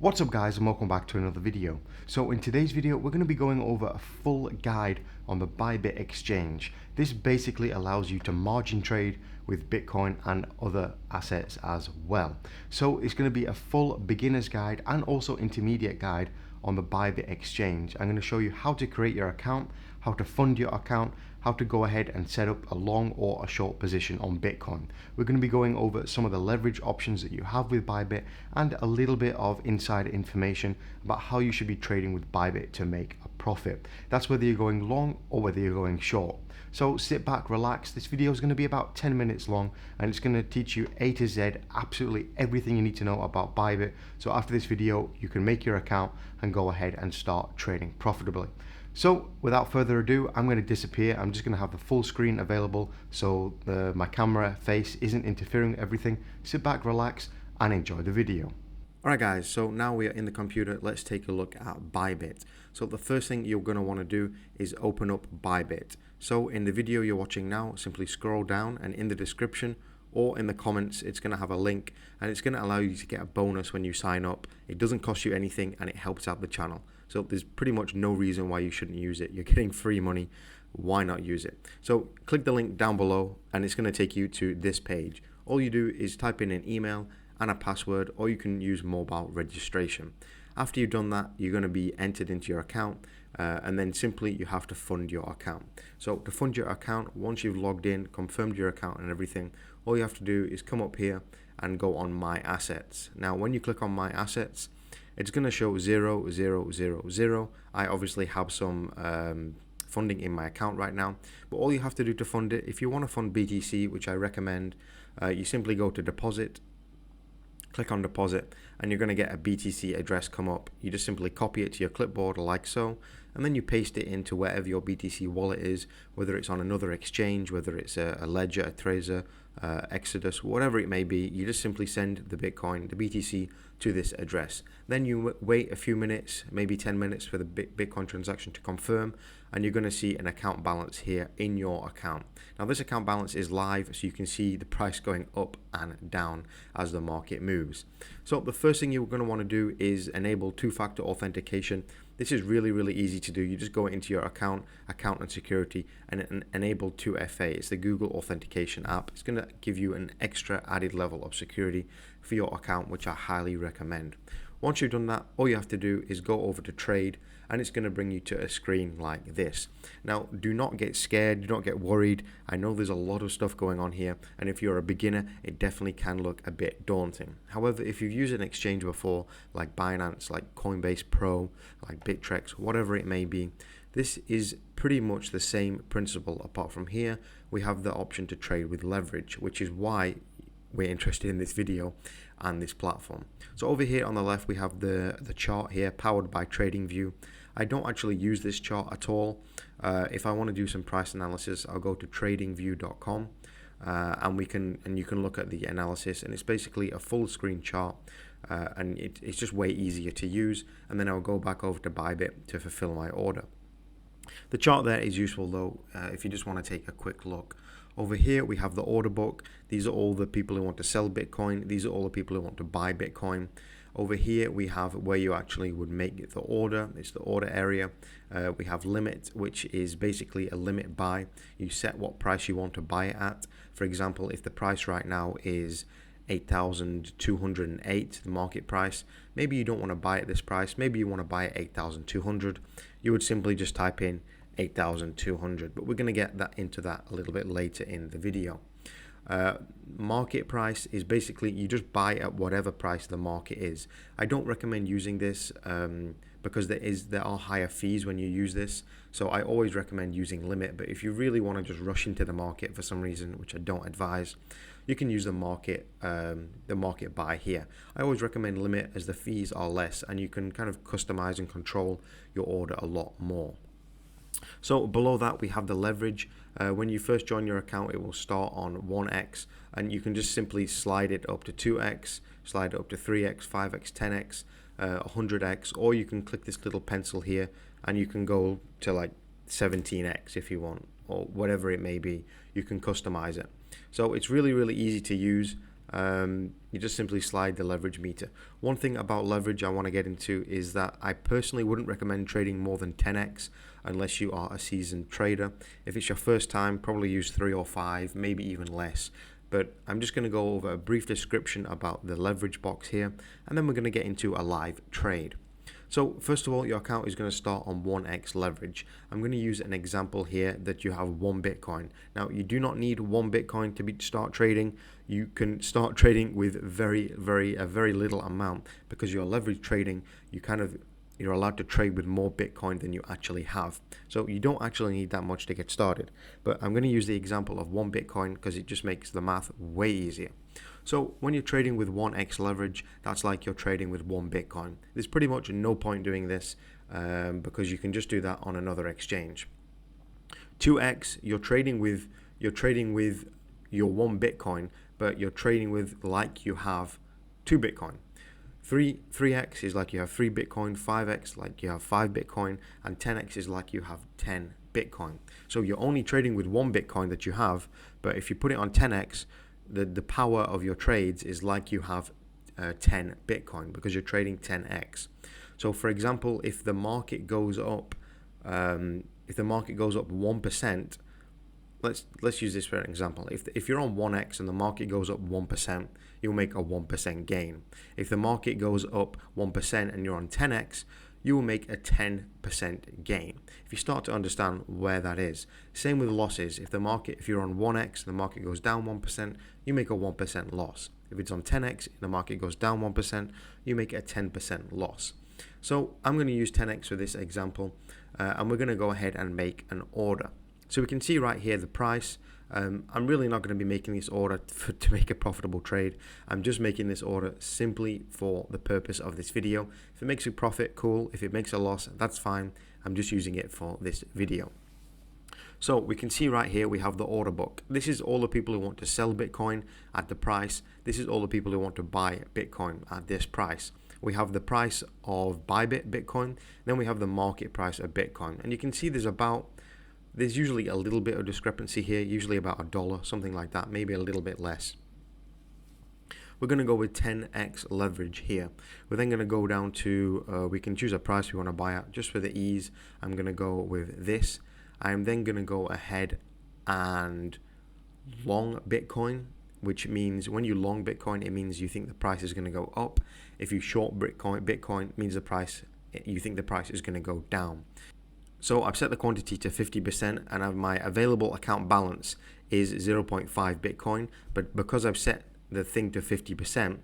What's up guys, and welcome back to another video. So in today's video we're going to be going over a full guide on the Bybit exchange. This basically allows you to margin trade with Bitcoin and other assets as well. So it's going to be a full beginner's guide and also intermediate guide on the Bybit exchange. I'm going to show you how to create your account, how to fund your account, how to go ahead and set up a long or a short position on Bitcoin. We're going to be going over some of the leverage options that you have with Bybit and a little bit of insider information about how you should be trading with Bybit to make a profit. That's whether you're going long or whether you're going short. So sit back, relax. This video is going to be about 10 minutes long and it's going to teach you A to Z, absolutely everything you need to know about Bybit. So after this video, you can make your account and go ahead and start trading profitably. So without further ado, I'm going to disappear. I'm just going to have the full screen available so my camera face isn't interfering with everything. Sit back, relax, and enjoy the video. Alright guys, so now we are in the computer. Let's take a look at Bybit. So the first thing you're going to want to do is open up Bybit. So in the video you're watching now, simply scroll down and in the description or in the comments, it's going to have a link and it's going to allow you to get a bonus when you sign up. It doesn't cost you anything and it helps out the channel. So there's pretty much no reason why you shouldn't use it. You're getting free money. Why not use it? So click the link down below and it's going to take you to this page. All you do is type in an email and a password, or you can use mobile registration. After you've done that, you're going to be entered into your account and then simply you have to fund your account. So to fund your account, once you've logged in, confirmed your account and everything, all you have to do is come up here and go on My Assets. Now when you click on My Assets, it's going to show 0, 0, 0, 0. I obviously have some funding in my account right now, but all you have to do to fund it, if you want to fund BTC, which I recommend, you simply go to deposit, click on deposit, and you're going to get a BTC address come up. You just simply copy it to your clipboard like so, and then you paste it into wherever your BTC wallet is, whether it's on another exchange, whether it's a Ledger, a Trezor, Exodus, whatever it may be. You just simply send the Bitcoin, the BTC, to this address. Then you wait a few minutes, maybe 10 minutes for the Bitcoin transaction to confirm, and you're going to see an account balance here in your account. Now this account balance is live, so you can see the price going up and down as the market moves. So the first thing you're going to want to do is enable two-factor authentication. This is really easy to do. You just go into your account and security, and enable 2FA. It's the Google authentication app. It's going to give you an extra added level of security for your account, which I highly recommend. Once you've done that, all you have to do is go over to trade, and it's going to bring you to a screen like this. Now, do not get scared, do not get worried. I know there's a lot of stuff going on here, and if you're a beginner, it definitely can look a bit daunting. However, if you've used an exchange before, like Binance, like Coinbase Pro, like Bittrex, whatever it may be, this is pretty much the same principle. Apart from here, we have the option to trade with leverage, which is why we're interested in this video and this platform. So over here on the left, we have the chart here, powered by TradingView. I don't actually use this chart at all. If I want to do some price analysis, I'll go to tradingview.com and you can look at the analysis, and it's basically a full screen chart, and it's just way easier to use. And then I'll go back over to Bybit to fulfill my order. The chart there is useful though if you just want to take a quick look. Over here we have the order book. These are all the people who want to sell Bitcoin. These are all the people who want to buy Bitcoin. Over here we have where you actually would make the order. It's the order area. We have limit, which is basically a limit buy. You set what price you want to buy it at. For example, if the price right now is 8,208, the market price, maybe you don't want to buy at this price, maybe you want to buy at 8,200, you would simply just type in 8,200, but we're going to get into that a little bit later in the video. Market price is basically you just buy at whatever price the market is. I don't recommend using this because there are higher fees when you use this, so I always recommend using limit. But if you really want to just rush into the market for some reason, which I don't advise, you can use the market buy here. I always recommend limit as the fees are less and you can kind of customize and control your order a lot more. So below that we have the leverage. When you first join your account, it will start on 1x, and you can just simply slide it up to 2x, slide it up to 3x, 5x, 10x, 100x, or you can click this little pencil here and you can go to like 17x if you want, or whatever it may be. You can customize it. So it's really easy to use. you just simply slide the leverage meter. One thing about leverage I want to get into is that I personally wouldn't recommend trading more than 10x unless you are a seasoned trader. If it's your first time, probably use 3 or 5, maybe even less. But I'm just going to go over a brief description about the leverage box here, and then we're going to get into a live trade. So first of all, your account is going to start on 1x leverage. I'm going to use an example here that you have 1 Bitcoin. Now, you do not need 1 Bitcoin to start trading. You can start trading with a very little amount, because you're leverage trading. You're allowed to trade with more Bitcoin than you actually have. So you don't actually need that much to get started. But I'm going to use the example of 1 Bitcoin because it just makes the math way easier. So when you're trading with 1x leverage, that's like you're trading with 1 Bitcoin. There's pretty much no point doing this because you can just do that on another exchange. 2x, you're trading with your 1 Bitcoin, but you're trading with like you have 2 Bitcoin. 3x is like you have 3 Bitcoin, 5x like you have 5 Bitcoin, and 10x is like you have 10 Bitcoin. So you're only trading with 1 Bitcoin that you have, but if you put it on 10x, the power of your trades is like you have 10 Bitcoin, because you're trading 10x. So for example, if the market goes up 1%, let's use this for an example. If you're on 1x and the market goes up 1%, you'll make a 1% gain. If the market goes up 1% and you're on 10x, you will make a 10% gain. If you start to understand where that is. Same with losses. If you're on 1x and the market goes down 1%, you make a 1% loss. If it's on 10x and the market goes down 1%, you make a 10% loss. So I'm going to use 10x for this example, and we're going to go ahead and make an order. So we can see right here the price. I'm really not going to be making this order to make a profitable trade. I'm just making this order simply for the purpose of this video. If it makes a profit, cool. If it makes a loss, that's fine. I'm just using it for this video. So we can see right here we have the order book. This is all the people who want to sell Bitcoin at the price. This is all the people who want to buy Bitcoin at this price. We have the price of Bybit Bitcoin. Then we have the market price of Bitcoin. And you can see there's usually a little bit of discrepancy here, usually about $1, something like that, maybe a little bit less. We're going to go with 10x leverage here. We're then going to go down to, we can choose a price we want to buy at. Just for the ease, I'm going to go with this. I'm then going to go ahead and long Bitcoin, which means when you long Bitcoin, it means you think the price is going to go up. If you short Bitcoin, it means you think the price is going to go down. So I've set the quantity to 50%, and my available account balance is 0.5 Bitcoin. But because I've set the thing to 50%,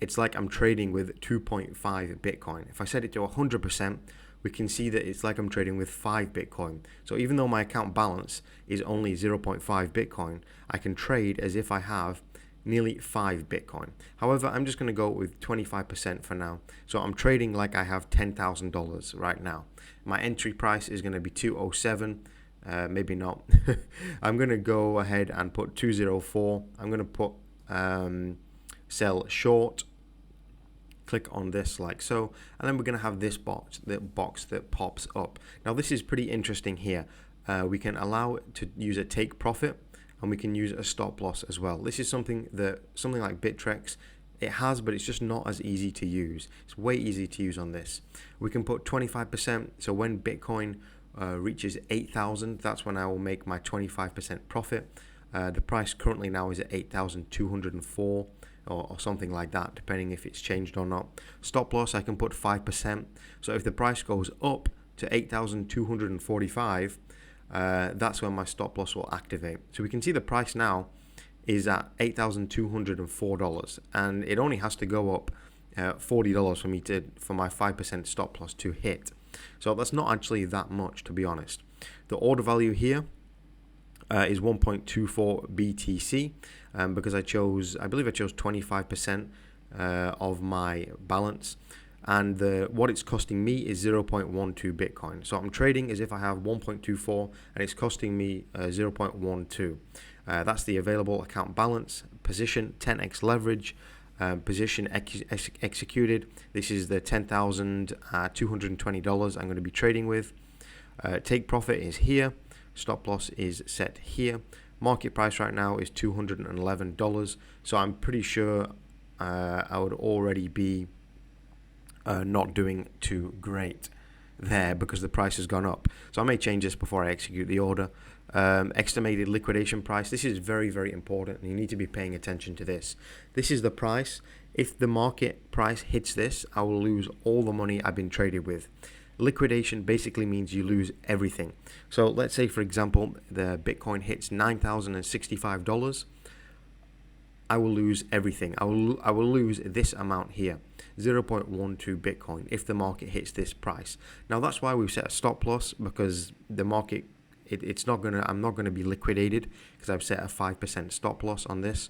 it's like I'm trading with 2.5 Bitcoin. If I set it to 100%, we can see that it's like I'm trading with 5 Bitcoin. So even though my account balance is only 0.5 Bitcoin, I can trade as if I have nearly 5 Bitcoin. However, I'm just going to go with 25% for now. So I'm trading like I have $10,000 right now. My entry price is going to be 207. Maybe not. I'm going to go ahead and put 204. I'm going to put sell short. Click on this like so, and then we're going to have this box that pops up. Now this is pretty interesting here. We can allow it to use a take profit, and we can use a stop loss as well. This is something like Bittrex it has, but it's just not as easy to use. It's way easier to use on this. We can put 25%. So when Bitcoin reaches 8,000, that's when I will make my 25% profit. The price currently now is at 8,204 or something like that, depending if it's changed or not. Stop loss, I can put 5%. So if the price goes up to 8,245, that's when my stop loss will activate. So we can see the price now is at $8,204, and it only has to go up $40 for my 5% stop loss to hit. So that's not actually that much, to be honest. The order value here is 1.24 BTC because I believe I chose 25% of my balance, and what it's costing me is 0.12 Bitcoin. So I'm trading as if I have 1.24 and it's costing me 0.12. That's the available account balance. Position 10x leverage. Position executed. This is the $10,220 I'm going to be trading with. Take profit is here. Stop loss is set here. Market price right now is $211, so I'm pretty sure I would already be not doing too great there because the price has gone up. So I may change this before I execute the order. Estimated liquidation price. This is very, very important, and you need to be paying attention to this. This is the price. If the market price hits this, I will lose all the money I've been traded with. Liquidation basically means you lose everything. So let's say, for example, the Bitcoin hits $9,065. I will lose everything. I will lose this amount here, 0.12 Bitcoin, if the market hits this price. Now that's why we've set a stop loss, because the market, I'm not gonna be liquidated, because I've set a 5% stop loss on this.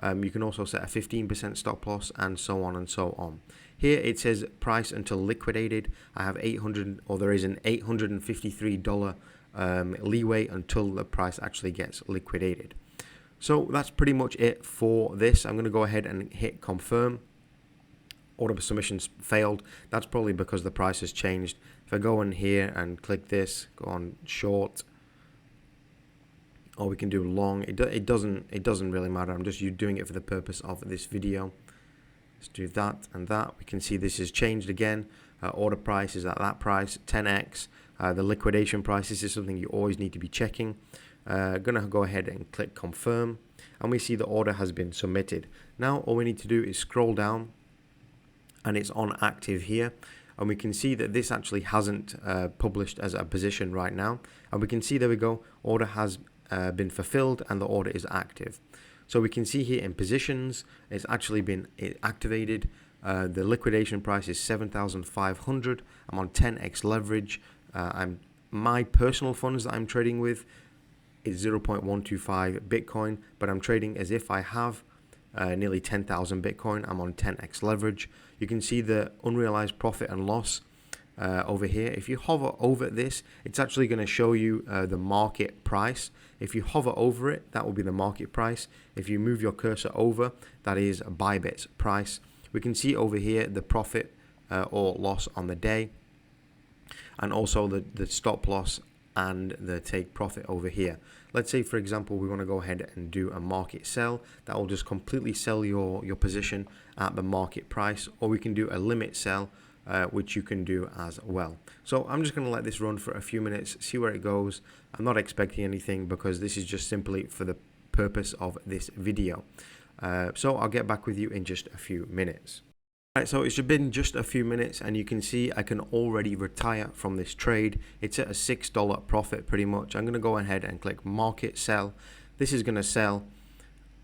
You can also set a 15% stop loss, and so on and so on. Here it says price until liquidated. I have there is an $853 leeway until the price actually gets liquidated. So that's pretty much it for this. I'm going to go ahead and hit confirm. Order submissions failed. That's probably because the price has changed. If I go in here and click this, go on short, or we can do long. It doesn't really matter. I'm just doing it for the purpose of this video. Let's do that and that. We can see this has changed again. Order price is at that price, 10x. The liquidation price, this is something you always need to be checking. Gonna go ahead and click confirm, and we see the order has been submitted. Now all we need to do is scroll down, and it's on active here, and we can see that this actually hasn't published as a position right now, and we can see, there we go, order has been fulfilled and the order is active. So we can see here in positions, it's actually been activated. The liquidation price is 7,500. I'm on 10x leverage. My personal funds that I'm trading with is 0.125 Bitcoin, but I'm trading as if I have nearly 10,000 Bitcoin. I'm on 10x leverage. You can see the unrealized profit and loss over here. If you hover over this, it's actually going to show you the market price. If you hover over it, that will be the market price. If you move your cursor over, that is Bybit's price. We can see over here the profit or loss on the day, and also the stop loss and the take profit over here. Let's say, for example, we want to go ahead and do a market sell. That will just completely sell your position at the market price, or we can do a limit sell, which you can do as well. So I'm just going to let this run for a few minutes, see where it goes. I'm not expecting anything because this is just simply for the purpose of this video. So I'll get back with you in just a few minutes. Right, so it's been just a few minutes, and you can see I can already retire from this trade. It's at a $6 profit pretty much. I'm going to go ahead and click market sell. This is going to sell.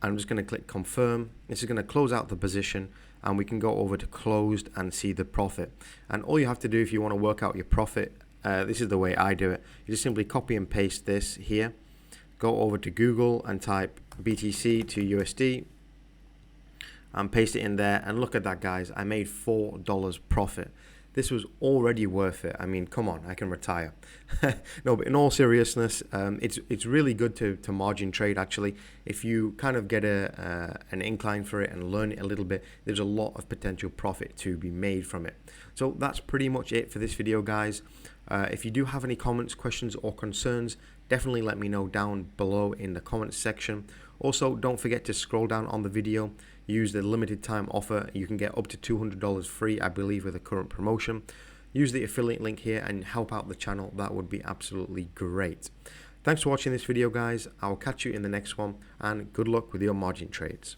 I'm just going to click confirm. This is going to close out the position, and we can go over to closed and see the profit. And all you have to do if you want to work out your profit, this is the way I do it. You just simply copy and paste this here. Go over to Google and type BTC to USD. And paste it in there, and look at that, guys. I made $4 profit. This was already worth it. I mean, come on, I can retire. No, but in all seriousness, it's really good to margin trade, actually. If you kind of get an incline for it and learn it a little bit, there's a lot of potential profit to be made from it. So that's pretty much it for this video, guys. If you do have any comments, questions, or concerns, definitely let me know down below in the comments section. Also, don't forget to scroll down on the video. Use the limited time offer. You can get up to $200 free, I believe, with the current promotion. Use the affiliate link here and help out the channel. That would be absolutely great. Thanks for watching this video, guys. I'll catch you in the next one, and good luck with your margin trades.